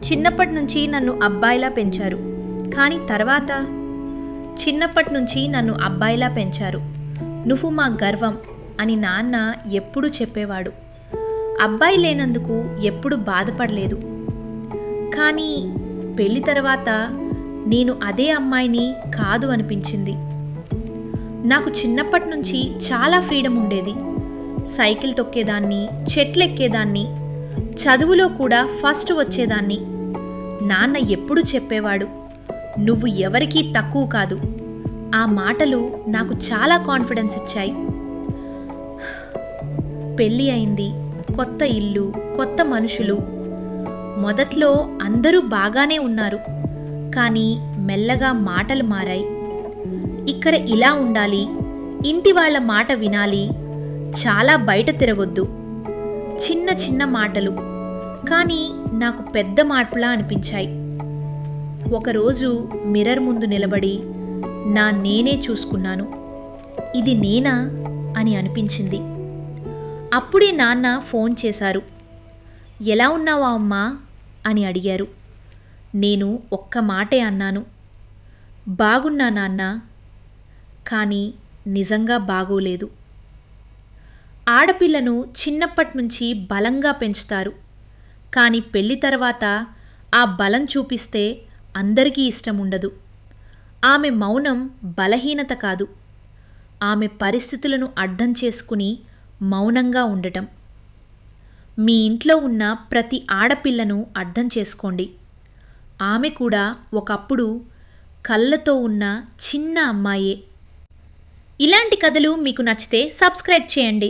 చిన్నప్పటి నుంచి నన్ను అబ్బాయిలా పెంచారు. కానీ తర్వాత చిన్నప్పటి నుంచి నన్ను అబ్బాయిలా పెంచారు. నువ్వు మా గర్వం అని నాన్న ఎప్పుడూ చెప్పేవాడు. అబ్బాయి లేనందుకు ఎప్పుడు బాధపడలేదు. కానీ పెళ్లి తర్వాత నేను అదే అమ్మాయిని కాదు అనిపించింది. నాకు చిన్నప్పటి నుంచి చాలా ఫ్రీడమ్ ఉండేది. సైకిల్ తొక్కేదాన్ని, చెట్లెక్కేదాన్ని, చదువులో కూడా ఫస్ట్ వచ్చేదాన్ని. నాన్న ఎప్పుడు చెప్పేవాడు, నువ్వు ఎవరికీ తక్కువ కాదు. ఆ మాటలు నాకు చాలా కాన్ఫిడెన్స్ ఇచ్చాయి. పెళ్ళి అయింది, కొత్త ఇల్లు, కొత్త మనుషులు. మొదట్లో అందరూ బాగానే ఉన్నారు, కానీ మెల్లగా మాటలు మారాయి. ఇక్కడ ఇలా ఉండాలి, ఇంటి వాళ్ళ మాట వినాలి, చాలా బయట తిరగొద్దు. చిన్న చిన్న మాటలు, కానీ నాకు పెద్ద మార్పులా అనిపించాయి. ఒకరోజు మిర్రర్ ముందు నిలబడి నేనే చూసుకున్నాను. ఇది నేనా అని అనిపించింది. అప్పుడే నాన్న ఫోన్ చేశారు. ఎలా ఉన్నావా అమ్మా అని అడిగారు. నేను ఒక్క మాటే అన్నాను, బాగున్నా నాన్న. కానీ నిజంగా బాగోలేదు. ఆడపిల్లను చిన్నప్పటి నుంచి బలంగా పెంచుతారు. కానీ పెళ్లి తర్వాత ఆ బలం చూపిస్తే అందరికీ ఇష్టం ఉండదు. ఆమె మౌనం బలహీనత కాదు, ఆమె పరిస్థితులను అర్థం చేసుకుని మౌనంగా ఉండటం. మీ ఇంట్లో ఉన్న ప్రతి ఆడపిల్లను అర్థం చేసుకోండి. ఆమె కూడా ఒకప్పుడు కళ్ళతో ఉన్న చిన్న అమ్మాయే. ఇలాంటి కథలు మీకు నచ్చితే సబ్స్క్రైబ్ చేయండి.